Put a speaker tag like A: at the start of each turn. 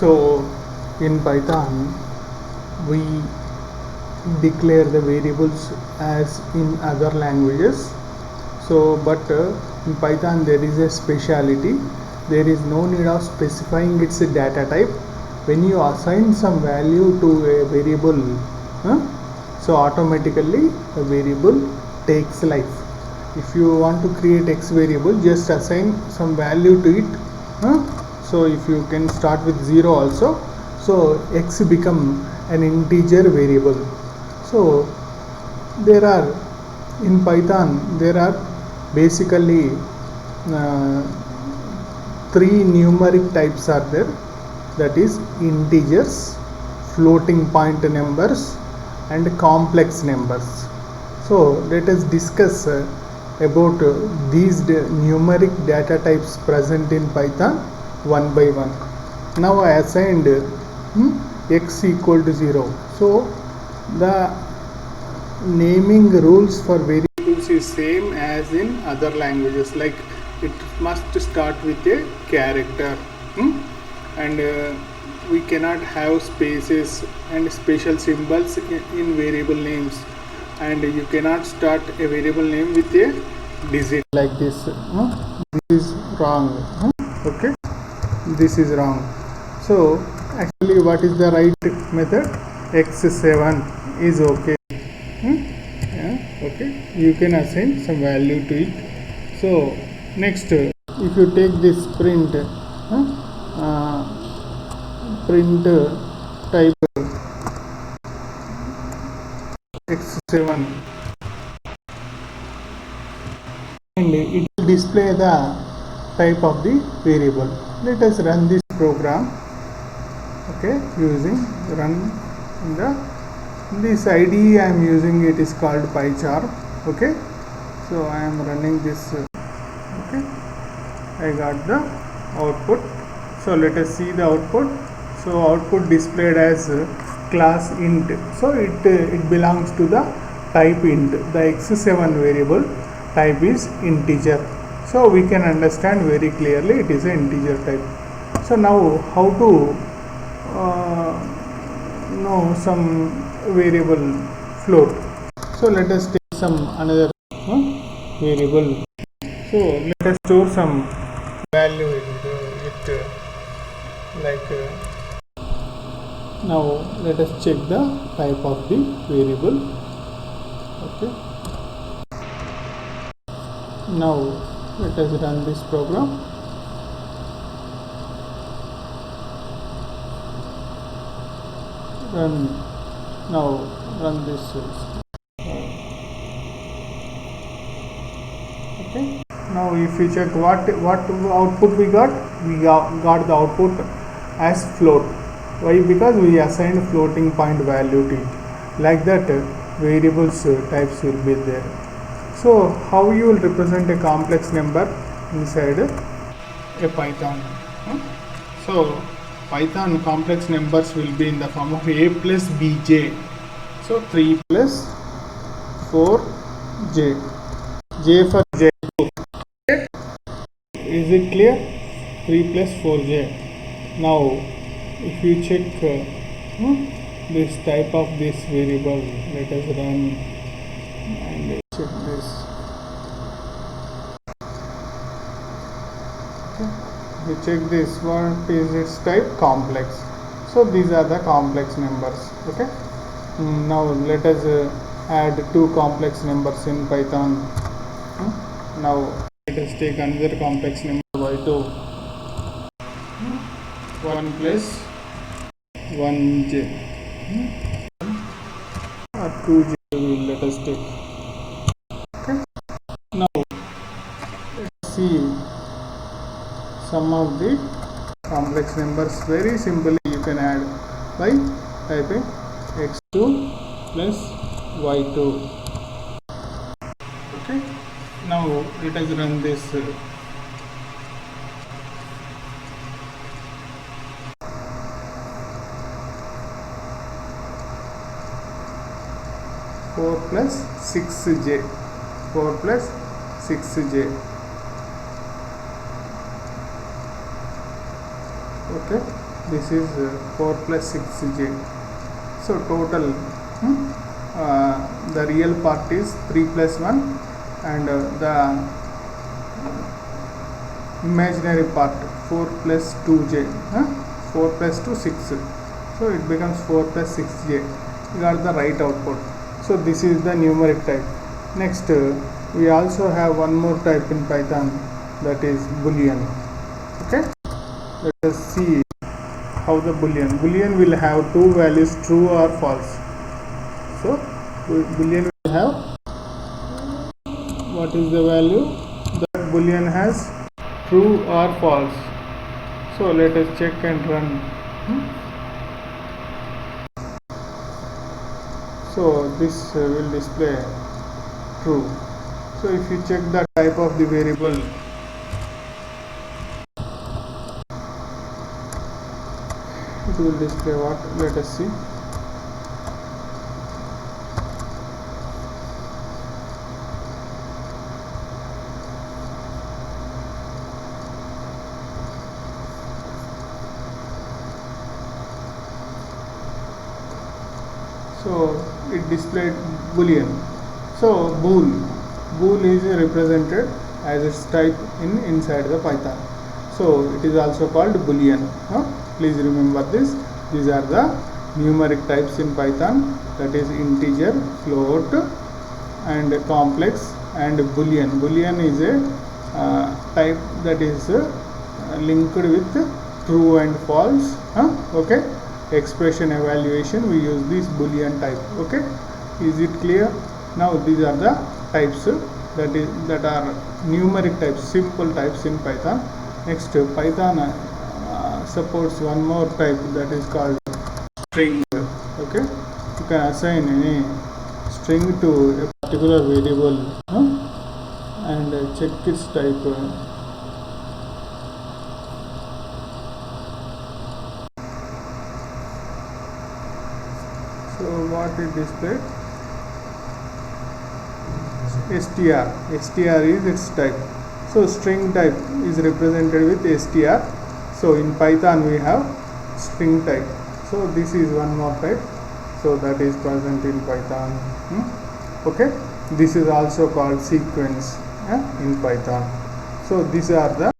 A: So in Python we declare the variables as in other languages. So but in Python there is a speciality. There is no need of specifying its data type. When you assign some value to a variable, so automatically the variable takes life. If you want to create x variable, just assign some value to it. So if you can start with 0 also, so x become an integer variable. So there are in Python there are basically three numeric types are there, that is integers, floating point numbers and complex numbers. So let us discuss about these numeric data types present in Python one by one. Now I assigned x equal to 0. So the naming rules for variables is same as in other languages, like it must start with a character, and we cannot have spaces and special symbols in variable names, and you cannot start a variable name with a digit like this. This is wrong. Okay, this is wrong. So actually what is the right method? x7 is okay. Okay, you can assign some value to it. So next, if you take this print type x7, and it will display the type of the variable. Let us run this program. Okay, using run in the this IDE I am using, it is called PyCharm. Okay, so I am running this. Okay, I got the output. So let us see the output. So output displayed as class int. So it belongs to the type int. The x7 variable type is integer. So we can understand very clearly it is an integer type. So now how to know some variable float. So let us take some another variable. So let us store some value into it, like now let us check the type of the variable. Okay, now let us run this program. Now run this. Okay, now if we check what output we got the output as float. Why? Because we assigned floating point value to it. Like that variables types will be there. So how you will represent a complex number inside a Python? So Python complex numbers will be in the form of a plus bj. So 3 plus 4j. J for j2. Is it clear? 3 plus 4j. Now if you check this type of this variable, let us run and check this. Okay. We check this, what is its type? Complex. So these are the complex numbers. Okay, now let us add two complex numbers in Python. Now let us take another complex number y2, 1 plus 1j or 2j will let us take. Okay, now let's see some of the complex numbers. Very simply you can add by typing x2 plus y2. Okay, now let us run this. 4 plus 6j, 4 plus 6j. Okay, this is 4 plus 6j. So total the real part is 3 plus 1 and the imaginary part 4 plus 2j, 4 plus 2 6, so it becomes 4 plus 6j. You got the right output. So this is the numeric type. Next we also have one more type in Python, that is boolean. Okay, let us see how the boolean will have two values, true or false. So boolean will have, what is the value? That boolean has true or false. So let us check and run. So this will display true. So if you check the type of the variable, it will display what? Let us see. So it displayed boolean. So bool is represented as its type inside the Python. So it is also called boolean. Please remember this. These are the numeric types in Python, that is integer, float and complex and boolean. Boolean is a type that is linked with true and false. Okay, expression evaluation, we use this boolean type. Okay, is it clear? Now these are the types that are numeric types, simple types in Python. Next, Python supports one more type, that is called string. Okay, you can assign any string to a particular variable and check its type. So what is displayed? str is its type. So string type is represented with str. So in Python we have string type. So this is one more type, so that is present in Python. Okay, this is also called sequence in Python. So these are the